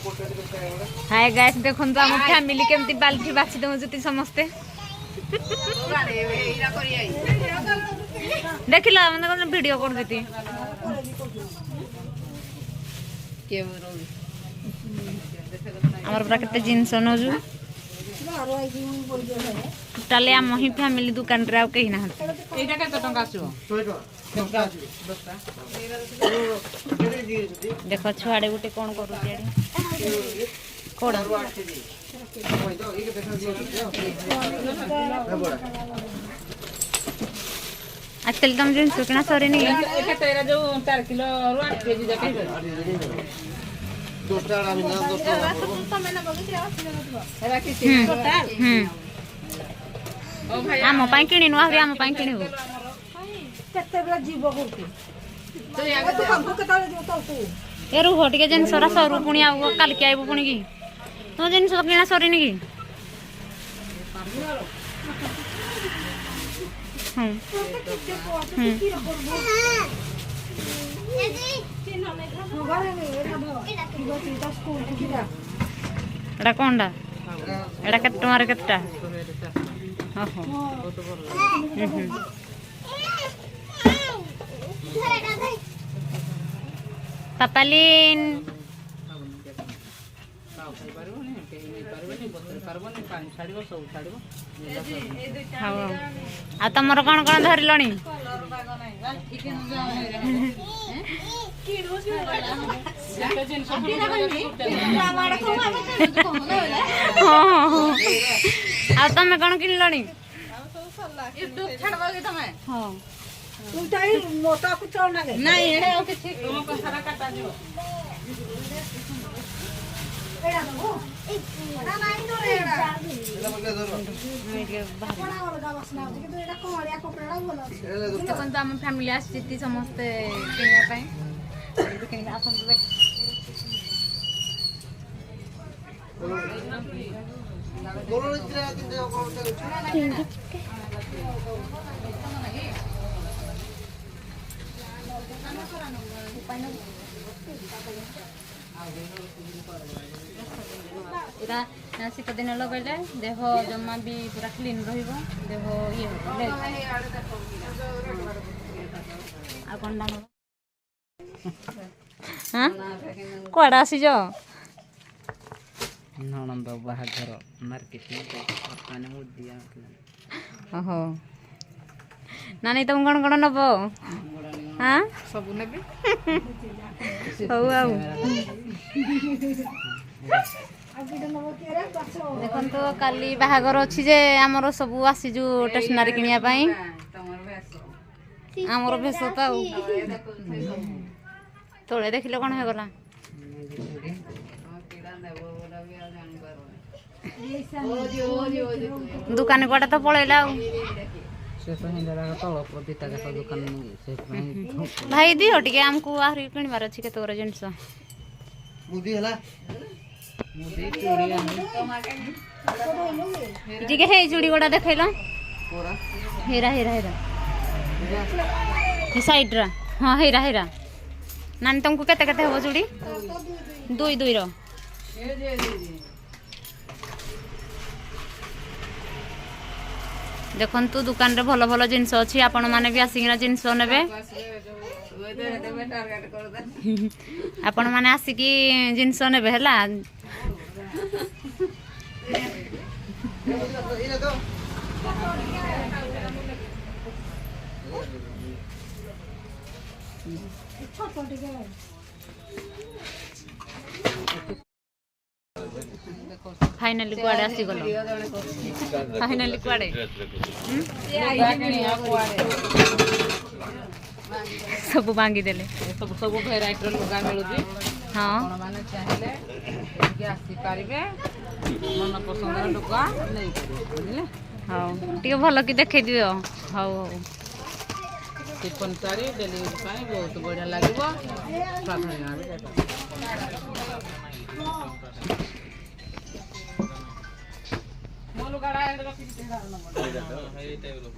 hi guys देखन तो हम फैमिली केमती बाल्टी बाछि दउ जति समस्ते देखिला हम तो वीडियो कर देती हमर पूरा केते जिंस नजु टोटली हम ही फैमिली दुकान रे आ कहि ना एटा केते टंका आछो 100 टका देखो छुआड़े गुटे कोन करू कोड़ा आजकल तुम जिन सुकना सरे नहीं एटा तेरा जो 4 किलो रु 8 केजी जाके दोस्ता आमी ना दोस्ता तमे ना बगि एरा किसी टोटल ओ भाई आम पाई किनी नु आम पाई किनी हो केते बेला जीव होती तो यागा तो हमको केता जो तो ए रुह टिके जेन सरा सरू पुणी आ काल के आइबो पुणी की तो जेन सब किना सरे नहीं की एटा कोनडा एटा केते टमार केतेटा ओहो पापालिन आ तमर कौन कौन धरलणी आ तमे कौन किनलणी मोटा कुछ नहीं है तुमको सारा काटा दियो फैमिली आसी समस्ते शीत दिन लगेले देह जमा भी पूरा क्लीन रहिबो देह ये हाँ कड़ा आसी जो ननंद बाहाघर मार्केट में मुदिया ओहो नानी तुम कौन कौन नब हाँ सब नेबे हौ आउ देखन तो काली बाहागर अछि जे हमर सब आसी जो स्टेशनरी किनिया पई हमर भेस त तोळे देखिले कोन हे गला दुकान कोटा तो पळेला से पहिला तळ प्रतिटा का दुकान से भाई दियो टिके हमको आरी किनबार अछि के तोर जिंस मुदी हला मुदी चूड़ी टिके हे चूड़ी गोटा देखैला कोरा हेरा हेरा हेरा हे साइड रा हां हेरा हेरा नानी तुमको केते केते हो चूड़ी दुई दुई रो देखन तू दुकान रे भलो भलो जिंस अछि आपण माने भी आसिकिना जिंस नेबे आपण माने आसिकी जिंस नेबे हला फाइनली कुआडे आसी गलो फाइनली कुआडे सब मांगी देले सब सब भेराइटी रो लुगा मिलुजी हां आपण माने चाहिले के आसी पारिबे मन पसंद रो लुगा नै बुझले हां टिके भलो कि देखै दियो हां टिफन सारी डेलीवरी पाई बहुत बढ़िया लागबो साथने आबे मोलु गाडा एडा रखि दे ना ए टाइप लो